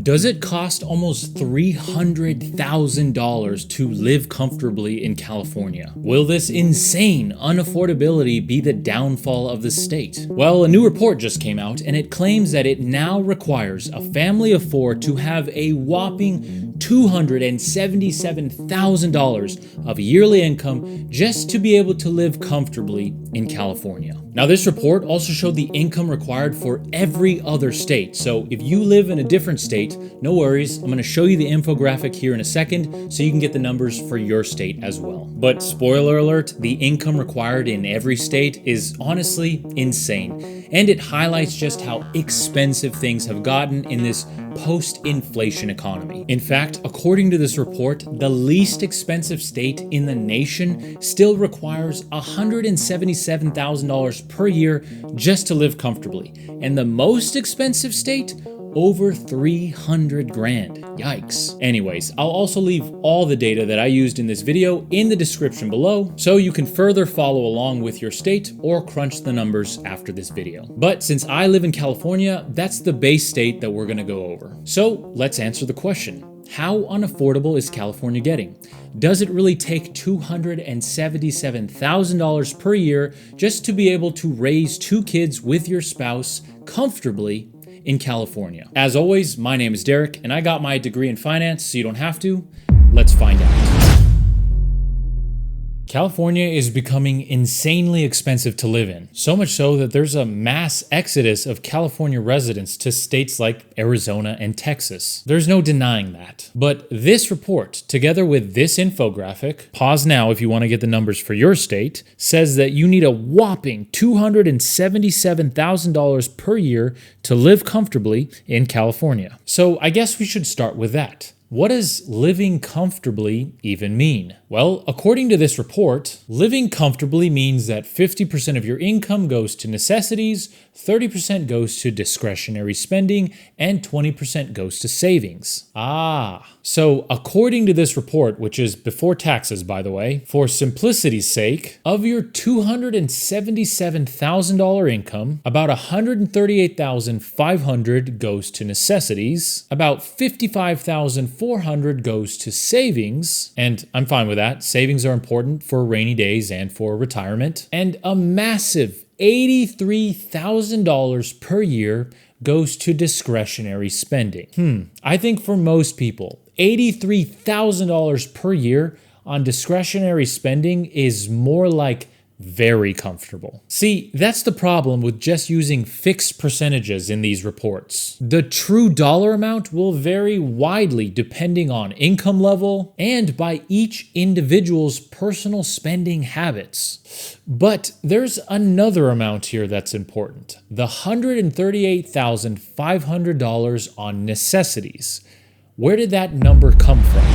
Does it cost almost $300,000 to live comfortably in California? Will this insane unaffordability be the downfall of the state? Well, a new report just came out and it claims that it now requires a family of 4 to have a whopping $277,000 of yearly income just to be able to live comfortably in California. Now, this report also showed the income required for every other state. So if you live in a different state, no worries. I'm going to show you the infographic here in a second so you can get the numbers for your state as well. But spoiler alert, the income required in every state is honestly insane. And it highlights just how expensive things have gotten in this post-inflation economy. In fact, according to this report, the least expensive state in the nation still requires $177,000 per year just to live comfortably. And the most expensive state, over 300 grand. Yikes. Anyways, I'll also leave all the data that I used in this video in the description below so you can further follow along with your state or crunch the numbers after this video. But since I live in California, that's the base state that we're gonna go over. So let's answer the question. How unaffordable is California getting? Does it really take $277,000 per year just to be able to raise 2 kids with your spouse comfortably in California? As always, my name is Derek, and I got my degree in finance, so you don't have to. Let's find out. California is becoming insanely expensive to live in, so much so that there's a mass exodus of California residents to states like Arizona and Texas. There's no denying that. But this report, together with this infographic, pause now if you want to get the numbers for your state, says that you need a whopping $277,000 per year to live comfortably in California. So I guess we should start with that. What does living comfortably even mean? Well, according to this report, living comfortably means that 50% of your income goes to necessities, 30% goes to discretionary spending, and 20% goes to savings. So according to this report, which is before taxes, by the way, for simplicity's sake, of your $277,000 income, about $138,500 goes to necessities, about $55,400 goes to savings, and I'm fine with that. Savings are important for rainy days and for retirement, and a massive $83,000 per year goes to discretionary spending. I think for most people, $83,000 per year on discretionary spending is more like very comfortable. See, that's the problem with just using fixed percentages in these reports. The true dollar amount will vary widely depending on income level and by each individual's personal spending habits. But there's another amount here that's important. The $138,500 on necessities. Where did that number come from?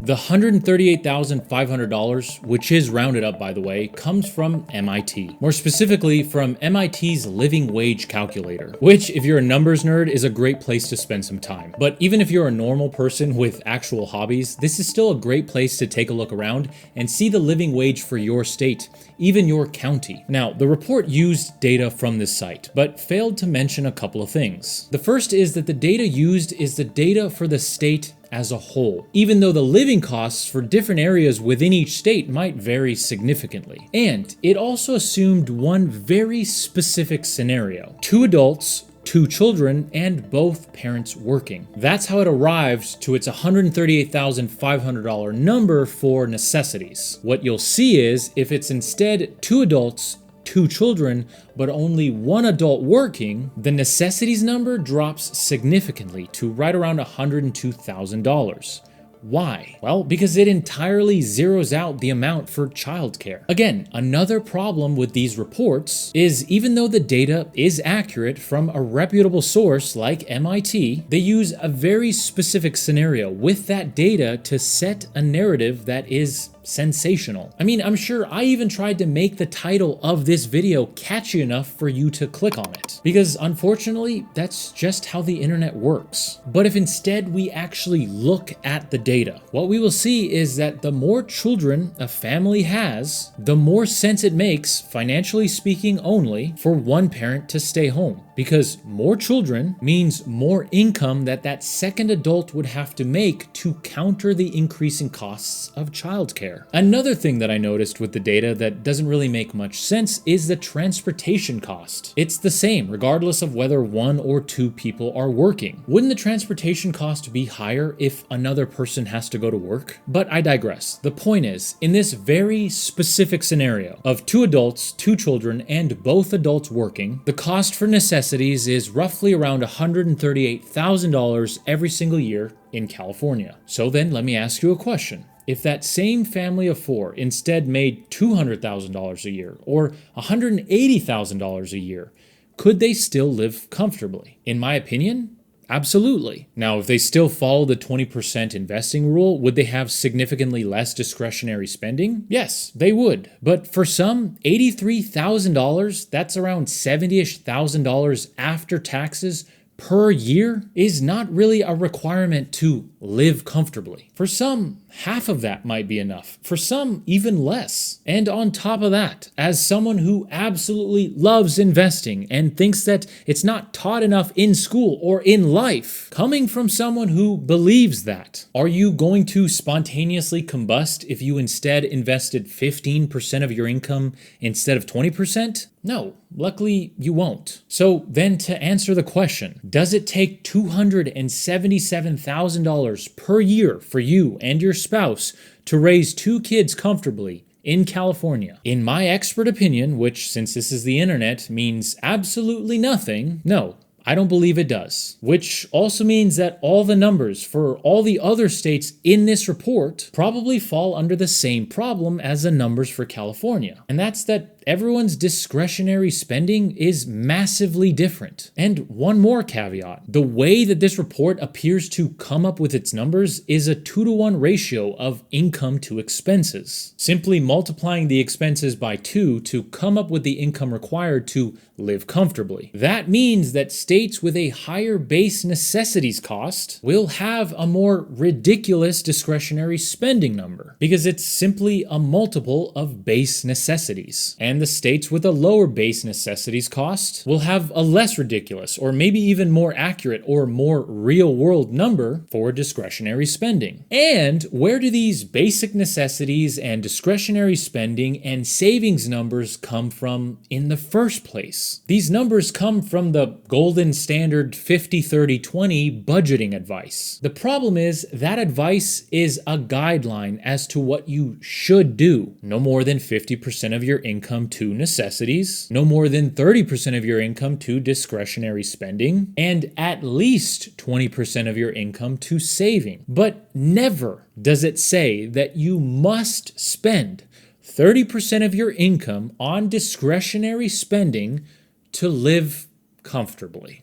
The $138,500, which is rounded up by the way, comes from MIT. More specifically from MIT's living wage calculator, which if you're a numbers nerd is a great place to spend some time. But even if you're a normal person with actual hobbies, this is still a great place to take a look around and see the living wage for your state, even your county. Now, the report used data from this site, but failed to mention a couple of things. The first is that the data used is the data for the state as a whole, even though the living costs for different areas within each state might vary significantly. And it also assumed one very specific scenario: 2 adults, 2 children, and both parents working. That's how it arrived to its $138,500 number for necessities. What you'll see is if it's instead 2 adults, 2 children, but only 1 adult working, the necessities number drops significantly to right around $102,000. Why? Well, because it entirely zeroes out the amount for childcare. Again, another problem with these reports is even though the data is accurate from a reputable source like MIT, they use a very specific scenario with that data to set a narrative that is sensational. I mean, I'm sure I even tried to make the title of this video catchy enough for you to click on it, because unfortunately, that's just how the internet works. But if instead we actually look at the data, what we will see is that the more children a family has, the more sense it makes, financially speaking only, for one parent to stay home. because more children means more income that second adult would have to make to counter the increasing costs of childcare. Another thing that I noticed with the data that doesn't really make much sense is the transportation cost. It's the same regardless of whether one or two people are working. Wouldn't the transportation cost be higher if another person has to go to work? But I digress. The point is, in this very specific scenario of two adults, two children, and both adults working, the cost for necessities is roughly around $138,000 every single year in California. So then let me ask you a question. If that same family of four instead made $200,000 a year or $180,000 a year, could they still live comfortably? In my opinion, absolutely. Now, if they still follow the 20% investing rule, would they have significantly less discretionary spending? Yes, they would. But for some, $83,000, that's around $70,000 after taxes per year, is not really a requirement to live comfortably. For some, half of that might be enough. For some, even less. And on top of that, as someone who absolutely loves investing and thinks that it's not taught enough in school or in life, coming from someone who believes that, are you going to spontaneously combust if you instead invested 15% of your income instead of 20%? No, luckily you won't. So then to answer the question, does it take $277,000 per year for you and your spouse to raise two kids comfortably in California? In my expert opinion, which since this is the internet means absolutely nothing, no, I don't believe it does. Which also means that all the numbers for all the other states in this report probably fall under the same problem as the numbers for California. And that's that everyone's discretionary spending is massively different. And one more caveat. The way that this report appears to come up with its numbers is a 2-to-1 ratio of income to expenses. Simply multiplying the expenses by 2 to come up with the income required to live comfortably. That means that states with a higher base necessities cost will have a more ridiculous discretionary spending number because it's simply a multiple of base necessities. And the states with a lower base necessities cost will have a less ridiculous or maybe even more accurate or more real-world number for discretionary spending. And where do these basic necessities and discretionary spending and savings numbers come from in the first place? These numbers come from the golden standard 50-30-20 budgeting advice. The problem is that advice is a guideline as to what you should do. No more than 50% of your income to necessities, no more than 30% of your income to discretionary spending, and at least 20% of your income to saving. But never does it say that you must spend 30% of your income on discretionary spending to live comfortably.